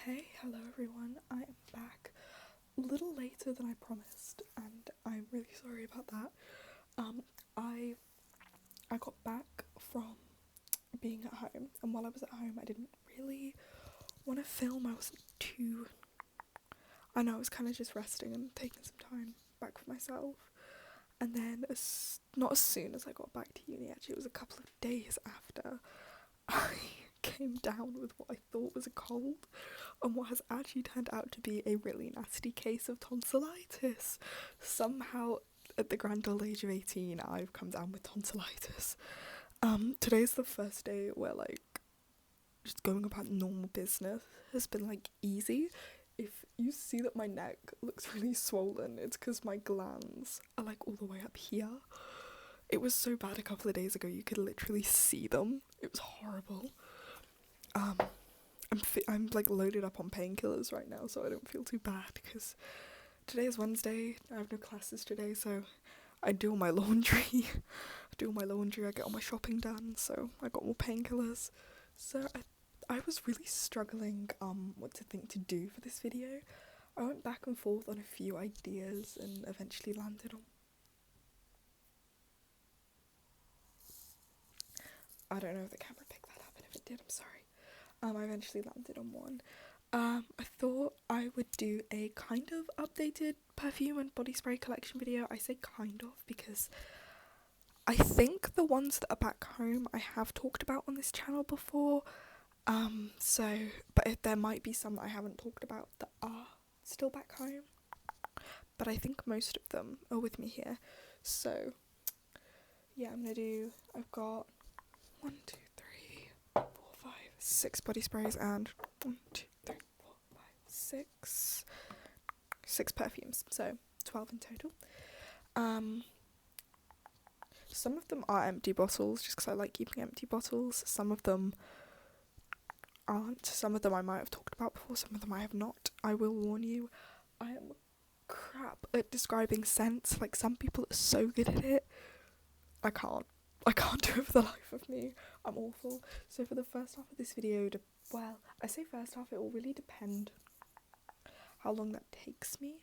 Okay, hello everyone, I am back a little later than I promised and I'm really sorry about that. I got back from being at home, and while I was at home I didn't really want to film. I know I was kind of just resting and taking some time back for myself, and then not as soon as I got back to uni, actually it was a couple of days after, I came down with what I thought was a cold and what has actually turned out to be a really nasty case of tonsillitis. Somehow at the grand old age of 18 I've come down with tonsillitis. Today's the first day where just going about normal business has been easy. If you see that my neck looks really swollen, it's because my glands are all the way up here. It was so bad a couple of days ago, you could literally see them. It was horrible. I'm loaded up on painkillers right now, so I don't feel too bad because today is Wednesday. I have no classes today, so I do all my laundry. I get all my shopping done, so I got more painkillers. So I was really struggling what to think to do for this video. I went back and forth on a few ideas and eventually landed on. I don't know if the camera picked that up, and if it did, I'm sorry. I eventually landed on one. I thought I would do a kind of updated perfume and body spray collection video. I say kind of because I think the ones that are back home I have talked about on this channel before. But if there might be some that I haven't talked about that are still back home. But I think most of them are with me here. So yeah, I've got 1, 2, 3, 4, 5, 6 body sprays and 1, 2, 3, 4, 5, 6 perfumes, so 12 in total. Some of them are empty bottles just because I like keeping empty bottles. Some of them aren't. Some of them I might have talked about before, some of them I have not. I will warn you, I am crap at describing scents. Some people are so good at it. I can't do it for the life of me. I'm awful. So for the first half of this video, I say first half, it will really depend how long that takes me.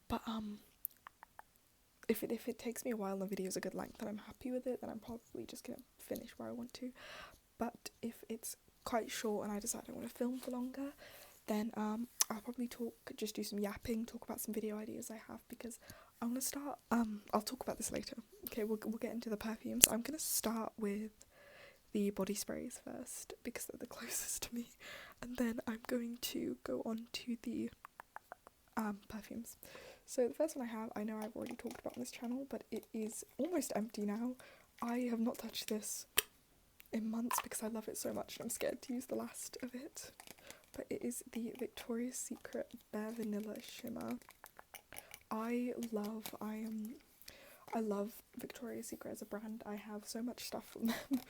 But if it takes me a while and the video's a good length and I'm happy with it, then I'm probably just gonna finish where I want to. But if it's quite short and I decide I want to film for longer, then I'll probably just do some yapping, talk about some video ideas I have, because I want to start, I'll talk about this later. Okay, we'll get into the perfumes. I'm going to start with the body sprays first, because they're the closest to me, and then I'm going to go on to the perfumes. So the first one I know I've already talked about on this channel, but it is almost empty now. I have not touched this in months because I love it so much and I'm scared to use the last of it. But it is the Victoria's Secret Bare Vanilla Shimmer. I love Victoria's Secret as a brand. I have so much stuff from them.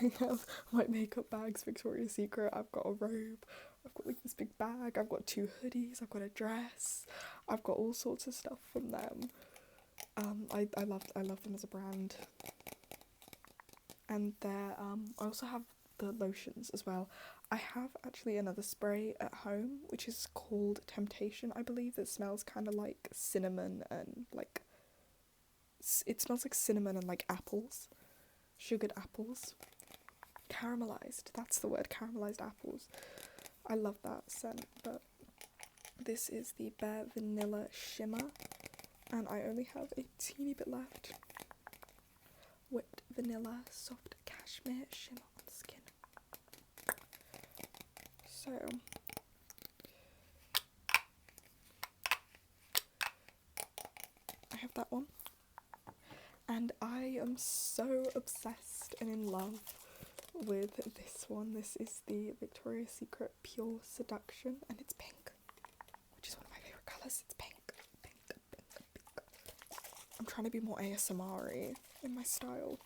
I have my makeup bags, Victoria's Secret. I've got a robe. I've got this big bag. I've got 2 hoodies. I've got a dress. I've got all sorts of stuff from them. I love them as a brand. And I also have the lotions as well. I have actually another spray at home which is called Temptation, I believe, that smells kind of like cinnamon and it smells like cinnamon and apples, sugared apples, caramelized, that's the word, caramelized apples. I love that scent. But this is the Bare Vanilla Shimmer and I only have a teeny bit left. Whipped vanilla, soft cashmere shimmer on skin. So I have that one, and I am so obsessed and in love with this one. This is the Victoria's Secret Pure Seduction, and it's pink, which is one of my favourite colours. It's pink. I'm trying to be more ASMR-y in my style.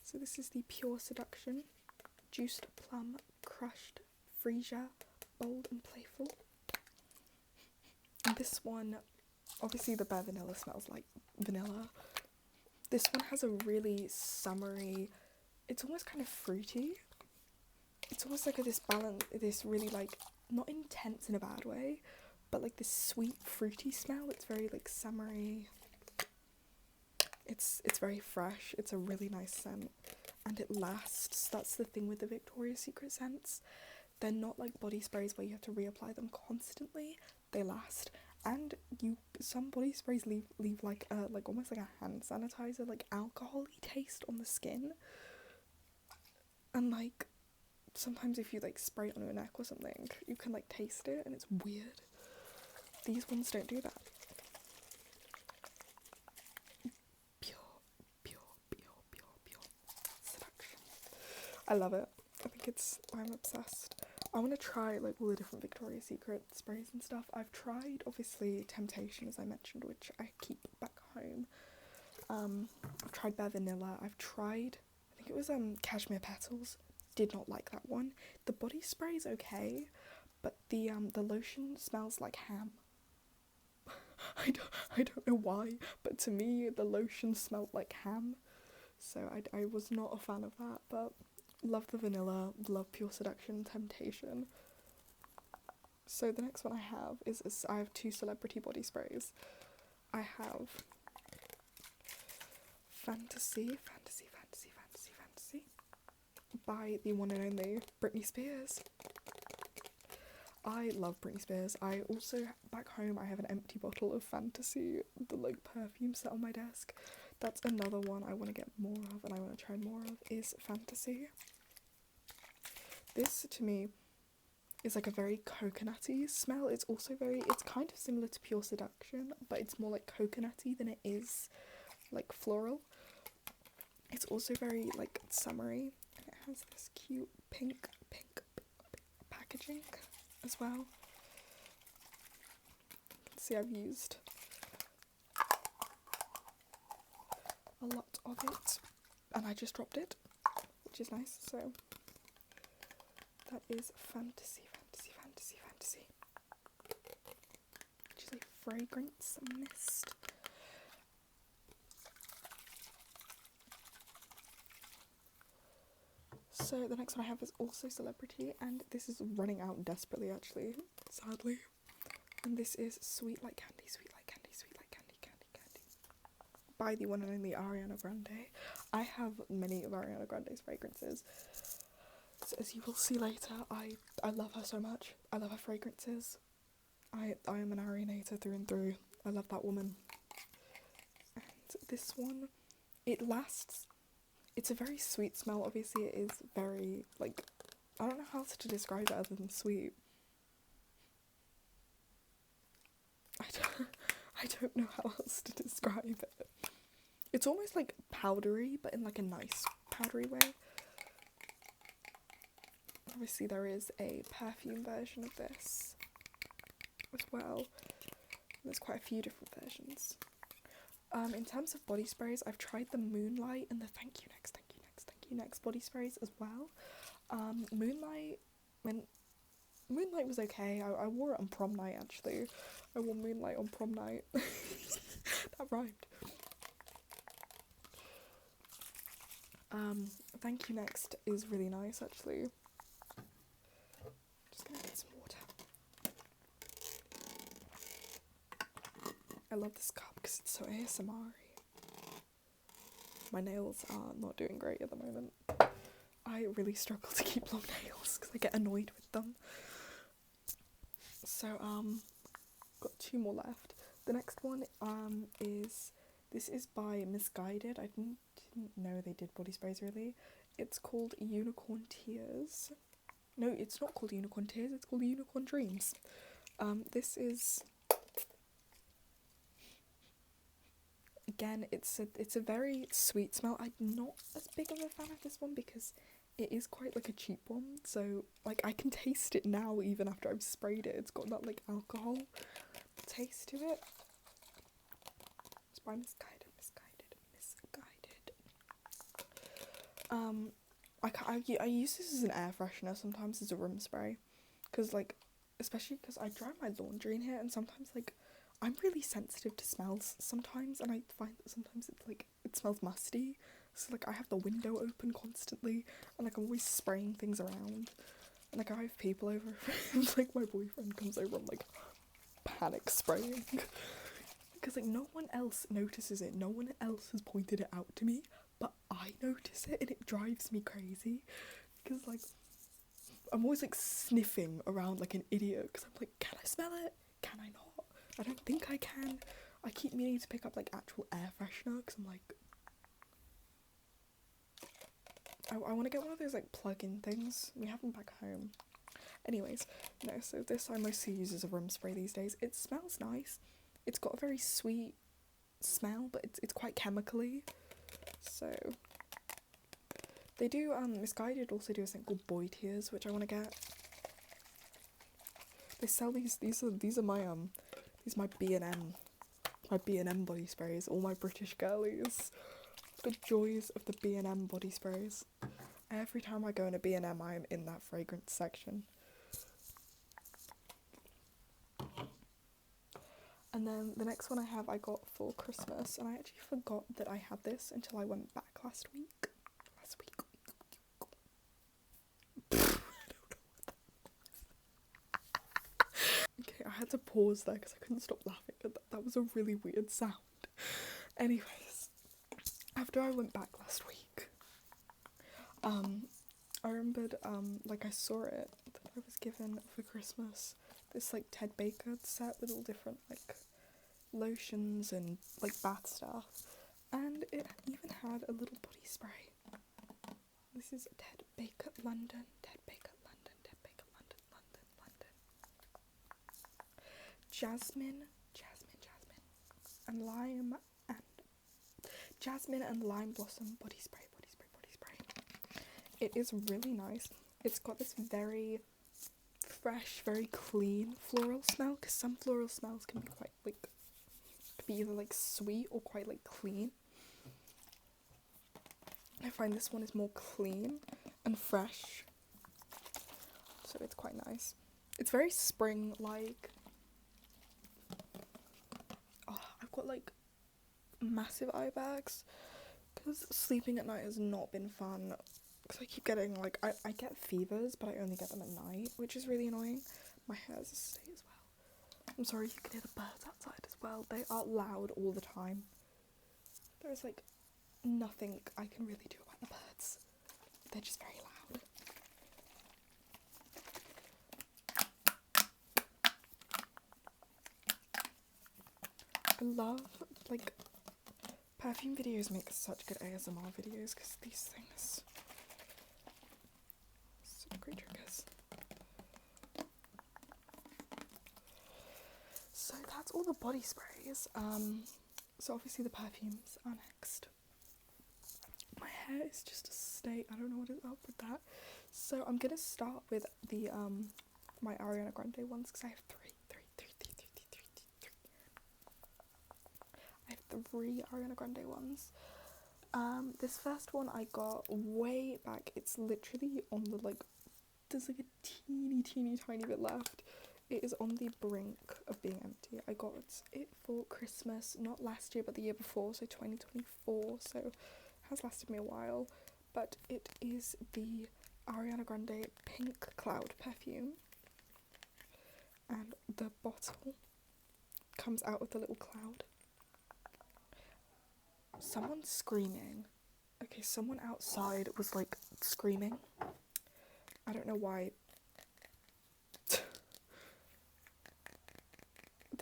So this is the Pure Seduction, Juiced Plum, Crushed Freesia, Bold and Playful. And this one, obviously the Bare Vanilla smells like vanilla. This one has a really summery, it's almost kind of fruity. it's almost like this balance, this really like, not intense in a bad way, but like this sweet fruity smell. It's very like summery. It's very fresh. It's a really nice scent, and it lasts. That's the thing with the Victoria's Secret scents. They're not like body sprays where you have to reapply them constantly. They last, and some body sprays leave like almost like a hand sanitizer, like alcohol-y taste on the skin. And like sometimes if you like spray it on your neck or something, you can like taste it, and it's weird. These ones don't do that. Pure seduction. I love it. I'm obsessed. I want to try like all the different Victoria's Secret sprays and stuff. I've tried obviously Temptation, as I mentioned, which I keep back home. I've tried Bare Vanilla. I've tried, I think it was Cashmere Petals. Did not like that one. The body spray is okay, but the lotion smells like ham. I don't know why, but to me the lotion smelled like ham. So I was not a fan of that, but love the vanilla, love Pure Seduction, Temptation. So the next one I have is I have two celebrity body sprays. I have Fantasy by the one and only Britney Spears. I love Britney Spears. I also, back home, I have an empty bottle of Fantasy, the like perfume set on my desk. That's another one I want to get more of and I want to try more of, is Fantasy. This, to me, is like a very coconutty smell. It's also it's kind of similar to Pure Seduction, but it's more like coconutty than it is like floral. It's also very like summery, and it has this cute pink packaging as well. You can see I've used a lot of it, and I just dropped it, which is nice. So that is Fantasy. Which is a fragrance mist. So the next one I have is also celebrity, and this is running out desperately actually, sadly. And this is Sweet Like Candy by the one and only Ariana Grande. I have many of Ariana Grande's fragrances, so as you will see later, I love her so much. I love her fragrances. I am an Arianator through and through. I love that woman. And this one, it lasts. It's a very sweet smell. Obviously it is very, like, I don't know how else to describe it other than sweet. I don't know how else to describe it. It's almost like powdery, but in like a nice powdery way. Obviously there is a perfume version of this as well. There's quite a few different versions. In terms of body sprays, I've tried the Moonlight and the Thank You Next body sprays as well. Moonlight was okay. I wore it on prom night actually. I wore Moonlight on prom night. That rhymed. Thank You Next is really nice actually. Just gonna get some water. I love this cup because it's so ASMR-y. My nails are not doing great at the moment. I really struggle to keep long nails because I get annoyed with them. So, got two more left. The next one is by Misguided. I didn't know they did body sprays really. It's called Unicorn Tears. No, it's not called Unicorn Tears, it's called Unicorn Dreams. This is, again, it's a very sweet smell. I'm not as big of a fan of this one because it is quite like a cheap one, so like I can taste it now even after I've sprayed it. It's got that like alcohol taste to it. It's by Misguided. I use this as an air freshener, sometimes as a room spray, because like, especially because I dry my laundry in here, and sometimes like I'm really sensitive to smells sometimes, and I find that sometimes it's like it smells musty, So like I have the window open constantly, and like I'm always spraying things around. And like I have people over, and like my boyfriend comes over, I'm like panic spraying. Because like no one else notices it, no one else has pointed it out to me, but I notice it and it drives me crazy. Because like I'm always like sniffing around like an idiot, because I'm like, can I smell it? Can I not? I don't think I can. I keep meaning to pick up like actual air freshener, because I'm like, I want to get one of those like plug-in things. We have them back home. Anyways, no, so this I mostly use as a room spray these days. It smells nice. It's got a very sweet smell, but it's quite chemically. So they do Misguided also do a thing called Boy Tears, which I want to get. They sell these are my B&M body sprays, all my British girlies. The joys of the B&M body sprays. Every time I go in a B&M, I am in that fragrance section. And then the next one I got for Christmas, and I actually forgot that I had this until I went back last week. Okay, I had to pause there because I couldn't stop laughing. That was a really weird sound. Anyways, after I went back last week, I remembered, like I saw it, that I was given for Christmas this like Ted Baker set with all different like lotions and like bath stuff, and it even had a little body spray. This is Ted Baker London, Ted Baker London, Ted Baker London, London, London. Jasmine, and lime blossom body spray. It is really nice. It's got this very fresh, very clean floral smell, because some floral smells can be quite like, could be either like sweet or quite like clean. I find this one is more clean and fresh, so it's quite nice. It's very spring-like. Oh, I've got like massive eye bags because sleeping at night has not been fun, because I keep getting like, I get fevers, but I only get them at night, which is really annoying. My hair has a state as well. I'm sorry, you can hear the birds outside as well. They are loud all the time. There's like nothing I can really do about the birds. They're just very loud. I love, like, perfume videos make such good ASMR videos, because these things, such great triggers. So that's all the body sprays. So obviously the perfumes are next. My hair is just a state. I don't know what is up with that. So I'm gonna start with the my Ariana Grande ones, because I have three. I have 3 Ariana Grande ones. This first one I got way back. It's literally on the like, there's like a teeny tiny bit left. It is on the brink of being empty. I got it for Christmas, not last year but the year before, so 2024, so it has lasted me a while. But it is the Ariana Grande Pink Cloud perfume, and the bottle comes out with a little cloud. Someone's screaming. Okay, someone outside was like screaming. I don't know why. They're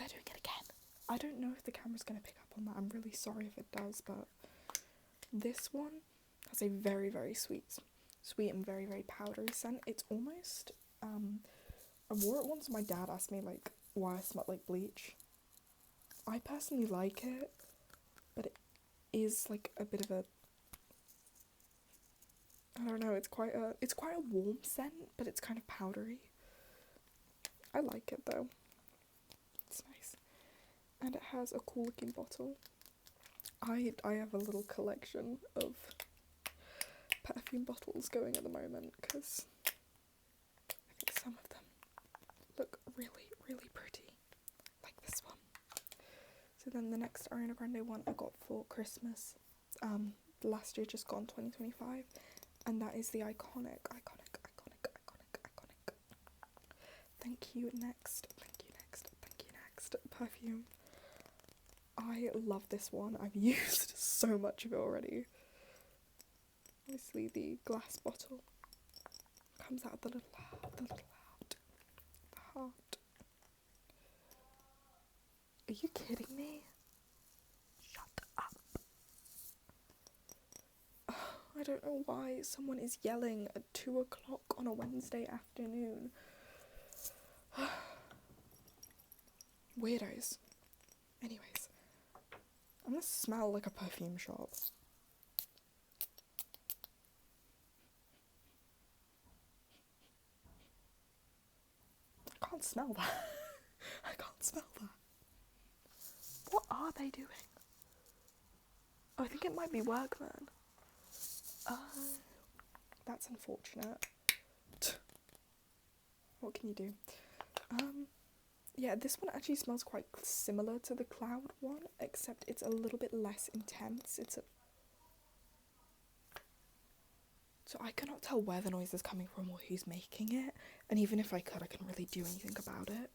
doing it again. I don't know if the camera's going to pick up on that. I'm really sorry if it does, but this one has a very, very sweet and very, very powdery scent. It's almost, I wore it once. My dad asked me like why I smelled like bleach. I personally like it, but it is like a bit of a, I don't know, it's quite a warm scent, but it's kind of powdery. I like it though. It's nice. And it has a cool looking bottle. I have a little collection of perfume bottles going at the moment, because I think some of them look really, really pretty, like this one. So then the next Ariana Grande one I got for Christmas, last year just gone, 2025, and that is the iconic. Thank you next perfume. I love this one. I've used so much of it already. Obviously the glass bottle comes out of the little heart. Are you kidding me? Shut up. I don't know why someone is yelling at 2 o'clock on a Wednesday afternoon. Weirdos. Anyways, I'm gonna smell like a perfume shop. I can't smell that. I can't smell that. What are they doing? Oh, I think it might be Workman. That's unfortunate. What can you do? Yeah, this one actually smells quite similar to the Cloud one, except it's a little bit less intense. So I cannot tell where the noise is coming from or who's making it, and even if I could, I couldn't really do anything about it.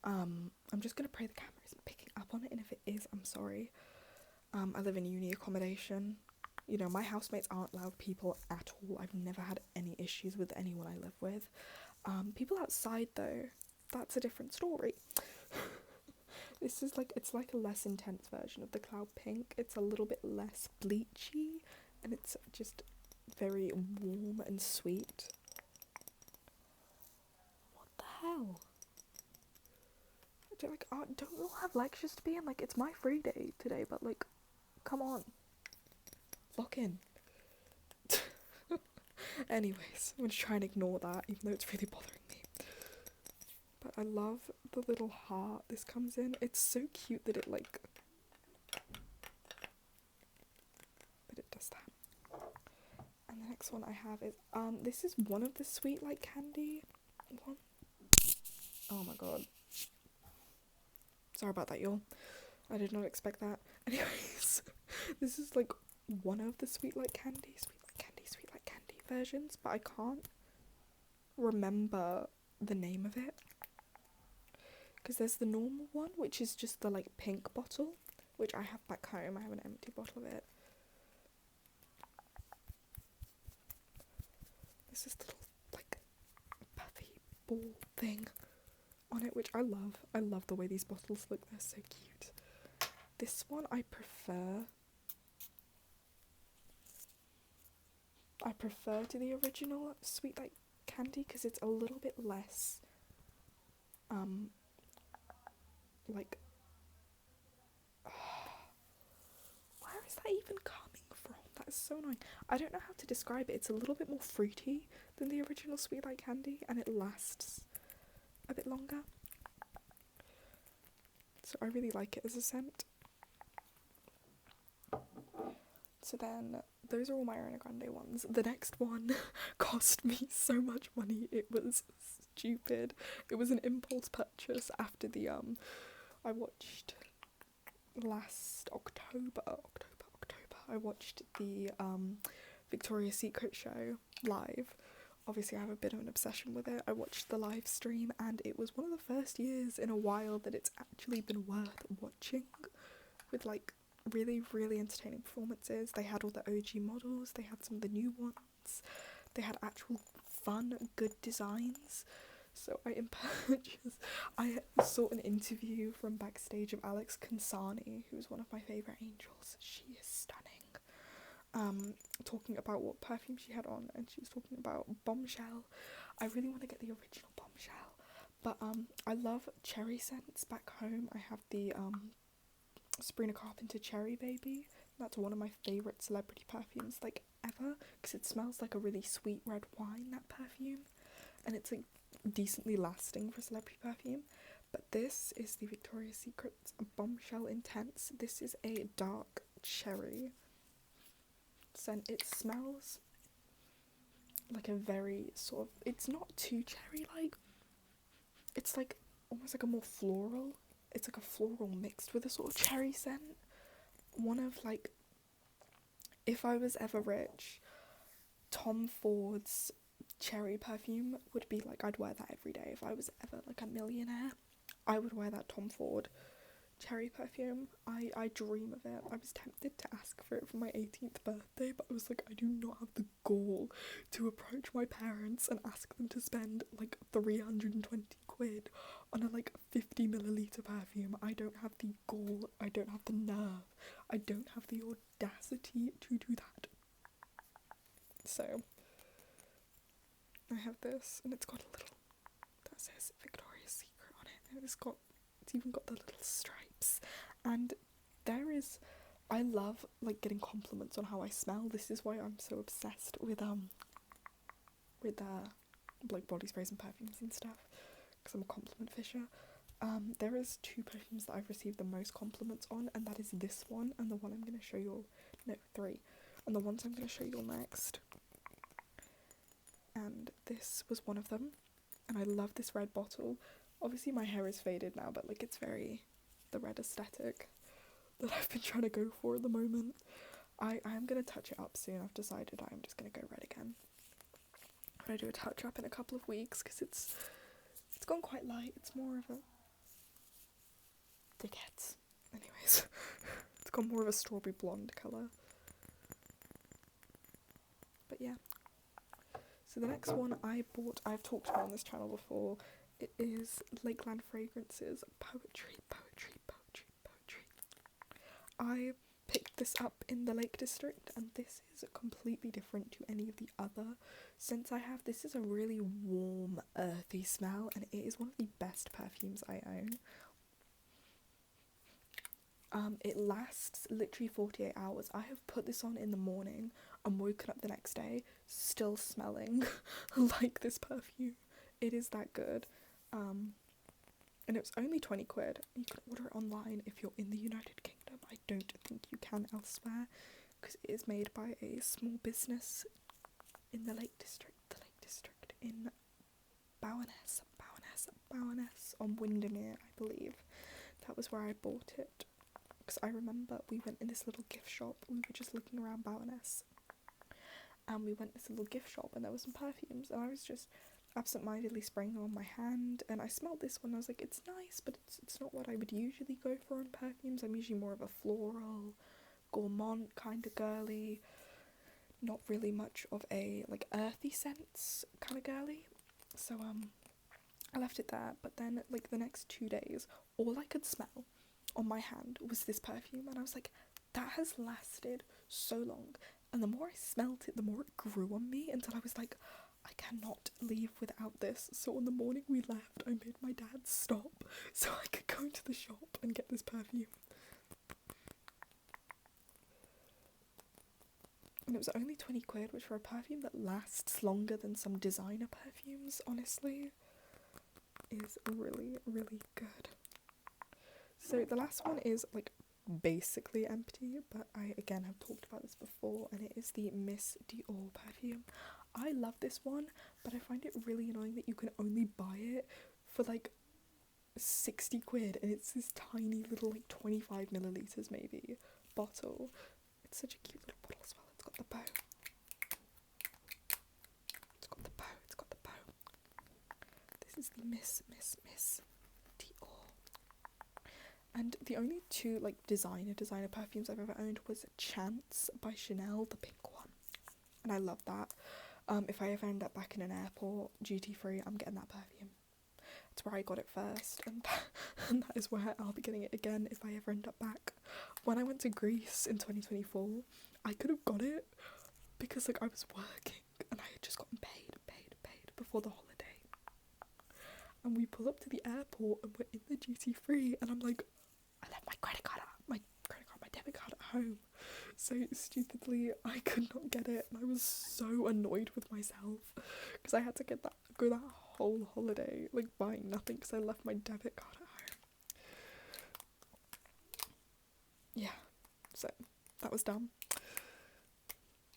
I'm just gonna pray the camera isn't picking up on it, and if it is, I'm sorry. I live in uni accommodation. You know, my housemates aren't loud people at all. I've never had any issues with anyone I live with. People outside though, that's a different story. This is it's like a less intense version of the Cloud Pink. It's a little bit less bleachy, and it's just very warm and sweet. What the hell? Don't we all have lectures to be in? It's my free day today, but come on. Lock in. Anyways, I'm gonna try and ignore that, even though it's really bothering me. But I love the little heart this comes in. It's so cute that it does that. And the next one I have is this is one of the sweet like candy one. Oh my god. Sorry about that, y'all. I did not expect that. Anyways, this is one of the sweet like candy versions, but I can't remember the name of it. Because there's the normal one, which is just the pink bottle, which I have back home. I have an empty bottle of it. This is the little puffy ball thing on it, which I love. I love the way these bottles look. They're so cute. This one I prefer to the original sweet like candy, because it's a little bit less where is that even coming from? That is so annoying. I don't know how to describe it. It's a little bit more fruity than the original sweet like candy, and it lasts a bit longer. So I really like it as a scent. So then, those are all my Ariana Grande ones. The next one cost me so much money, it was stupid. It was an impulse purchase after the, I watched last October, I watched the, Victoria's Secret show live. Obviously I have a bit of an obsession with it. I watched the live stream, and it was one of the first years in a while that it's actually been worth watching, with really, really entertaining performances. They had all the OG models, they had some of the new ones, they had actual fun, good designs. So I saw an interview from backstage of Alex Kansani, who's one of my favourite angels. She is stunning. Talking about what perfume she had on, and she was talking about Bombshell. I really want to get the original Bombshell, but I love cherry scents back home. I have the Sabrina Carpenter Cherry Baby. That's one of my favourite celebrity perfumes ever, because it smells like a really sweet red wine, that perfume, and it's decently lasting for celebrity perfume. But this is the Victoria's Secret Bombshell Intense. This is a dark cherry scent. It smells like a very sort of, it's not too cherry it's almost a more floral. It's a floral mixed with a sort of cherry scent. One of If I was ever rich, Tom Ford's cherry perfume would be like, I'd wear that every day. If I was ever like a millionaire, I would wear that Tom Ford cherry perfume. I dream of it. I was tempted to ask for it for my 18th birthday, but I was like, I do not have the gall to approach my parents and ask them to spend like 320 quid on a like 50 milliliter perfume. I don't have the gall, I don't have the nerve, I don't have the audacity to do that. So I have this, and it's got a little that says Victoria's Secret on it, and it's even got the little stripes. And I love like getting compliments on how I smell. This is why I'm so obsessed with like body sprays and perfumes and stuff, because I'm a compliment fisher. There is 2 perfumes that I've received the most compliments on, and that is this one and the one I'm going to show you all. No, 3. And the ones I'm going to show you all next. And this was one of them, and I love this red bottle. Obviously my hair is faded now, but like it's very the red aesthetic that I've been trying to go for at the moment. I am going to touch it up soon. I've decided I'm just going to go red again. I'm going to do a touch up in a couple of weeks because it's gone quite light. It's more of a dickheads. Anyways, it's got more of a strawberry blonde colour. But yeah. So the next one I bought, I've talked about on this channel before, it is Lakeland Fragrances Poetry. I picked this up in the Lake District, and this is completely different to any of the other scents I have. This is a really warm, earthy smell, and it is one of the best perfumes I own. It lasts literally 48 hours. I have put this on in the morning and woken up the next day still smelling like this perfume. It is that good. And it was only 20 quid. You can order it online if you're in the United Kingdom. I don't think you can elsewhere, because it is made by a small business in the Lake District. The Lake District in Bowness on Windermere, I believe. That was where I bought it. Because I remember we went in this little gift shop. We were just looking around Bowness, and we went to this little gift shop, and there were some perfumes, and I was just absent-mindedly spraying them on my hand, and I smelled this one. I was like, it's nice, but it's not what I would usually go for in perfumes. I'm usually more of a floral, gourmand kind of girly, not really much of a like earthy scents kind of girly. So I left it there. But then like the next 2 days, all I could smell on my hand was this perfume, and I was like, that has lasted so long. And the more I smelt it, the more it grew on me, until I was like, I cannot leave without this. So on the morning we left, I made my dad stop so I could go into the shop and get this perfume. And it was only 20 quid, which for a perfume that lasts longer than some designer perfumes, honestly, is really, really good. So the last one is like basically empty, but I again have talked about this before, and it is the Miss Dior perfume. I love this one, but I find it really annoying that you can only buy it for like 60 quid, and it's this tiny little like 25 millilitres maybe bottle. It's such a cute little bottle as well. It's got the bow. This is the Miss Dior. And the only 2 like designer perfumes I've ever owned was Chance by Chanel, the pink one, and I love that. If I ever end up back in an airport duty free, I'm getting that perfume. It's where I got it first, and that is where I'll be getting it again if I ever end up back. When I went to Greece in 2024, I could have got it because like I was working and I had just gotten paid before the holiday. And we pull up to the airport and we're in the duty free, and I'm like, I left my debit card at home. So stupidly, I could not get it, and I was so annoyed with myself because I had to go that whole holiday like buying nothing because I left my debit card at home. Yeah, so that was dumb.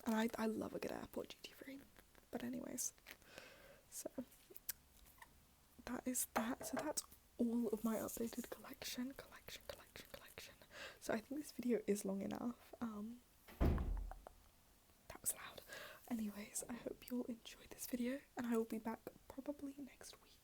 And I love a good airport duty free. But anyways, so that is that. So that's all of my updated collection. So I think this video is long enough. Anyways, I hope you'll enjoy this video, and I will be back probably next week.